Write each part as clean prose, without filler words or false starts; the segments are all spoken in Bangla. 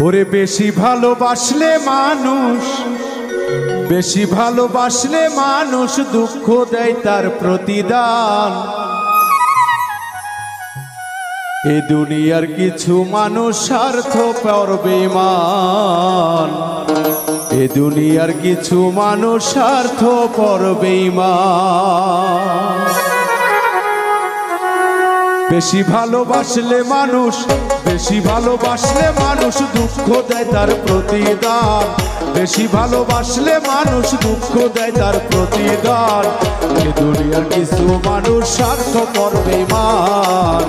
ওরে বেশি ভালোবাসলে মানুষ, বেশি ভালোবাসলে মানুষ দুঃখ দেয় তার প্রতিদান। এ দুনিয়ার কিছু মানুষ স্বার্থপর বেঈমান, এ দুনিয়ার কিছু মানুষ স্বার্থপর বেঈমান। বেশি ভালোবাসলে মানুষ, বেশি ভালোবাসলে মানুষ দুঃখ দেয় তার প্রতিদান। বেশি ভালোবাসলে মানুষ দুঃখ দেয় তার প্রতিদান। এ দুনিয়ার কিছু মানুষ স্বার্থপর বেঈমান,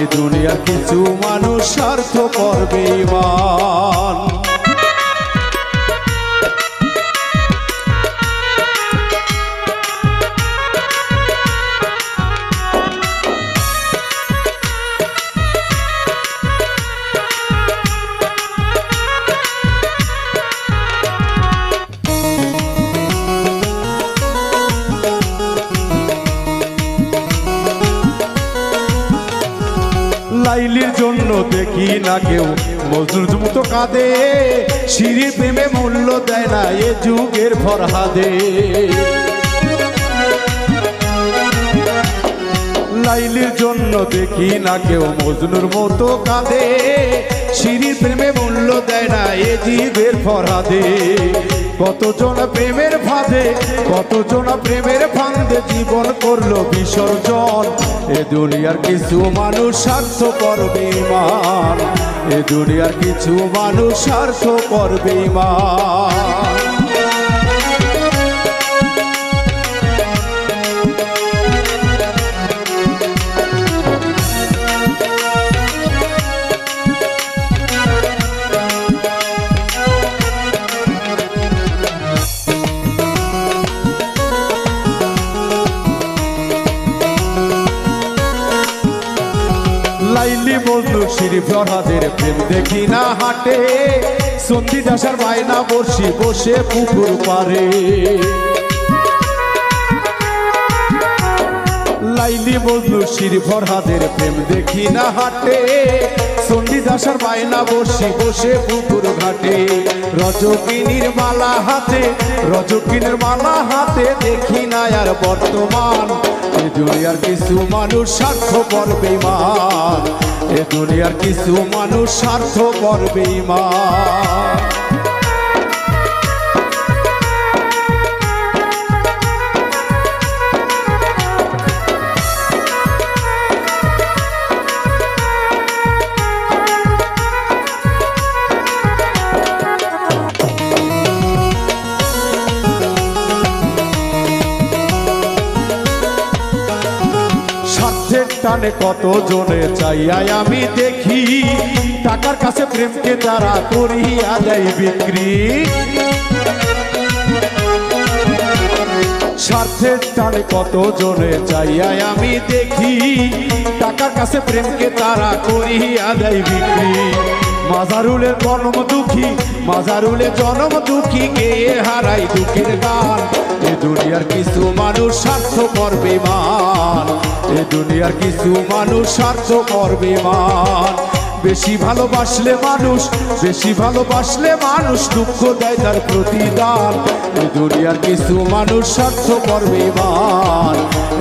এ দুনিয়ার কিছু মানুষ স্বার্থপর বেঈমান। লাইলির জন্য দেখি না কেউ মজনুর মতো কাঁদে, সিঁড়ি প্রেমে মূল্য দেয় না এ যুগের ফরহাদে। লাইলির জন্য দেখি না কেউ মজনুর মতো কাঁদে, সিঁড়ি প্রেমে মূল্য দেয় না এ যুগের ফরহাদে। কতজন প্রেমের ফাঁদে, কতজন প্রেমের ফাঁদে জীবন করলো বিসর্জন। এ দুনিয়ার কিছু মানুষ স্বার্থপর বেঈমান, এ দুনিয়ার কিছু মানুষ স্বার্থপর বেঈমান। লাইলি মজনু শিরি ফরহাদের প্রেম দেখি না হাটে, সন্ধি দাসার বায়না বসি বসে পুকুর পারে। লাইলি মজনু শিরি ফরহাদের প্রেম দেখি না হাটে, সন্ধি দাসার বায়না বসি বসে পুকুর ঘাটে। রজকিনীর মালা হাতে, রজকিনীর মালা হাতে দেখি না আর বর্তমান। এ দুনিয়ার কিছু মানুষ স্বার্থপর বেঈমান, এ দুনিয়ার কিছু মানুষ স্বার্থপর বেঈমান। টানে কত জনে চাইয়াই আমি দেখি, টাকার কাছে প্রেমকে তারা করিয়া যায় বিক্রি। স্বার্থের টানে কত জনে চাইয়াই আমি দেখি, টাকার কাছে প্রেমকে তারা করিয়া যায় বিক্রি। মাজারুলের জনম দুঃখী, মাজারুলের জনম দুঃখী গেয়ে হারাই দুঃখের গান। এ দুনিয়ার কিছু মানুষ স্বার্থপর বেঈমান, এ দুনিয়ার কিছু মানুষ স্বার্থপর বেঈমান। বেশি ভালোবাসলে মানুষ, বেশি ভালোবাসলে মানুষ দুঃখ দেয় তার প্রতিদান। এ দুনিয়ার কিছু মানুষ স্বার্থপর বেঈমান,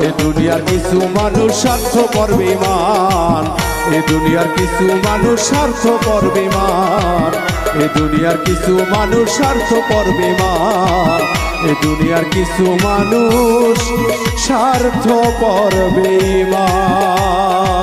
এ দুনিয়ার কিছু মানুষ স্বার্থপর বেঈমান। এ দুনিয়ার কিছু মানুষ স্বার্থপর বেঈমান, এ দুনিয়ার কিছু মানুষ স্বার্থপর বেঈমান। এ দুনিয়ার কিছু মানুষ স্বার্থপর বেঈমান।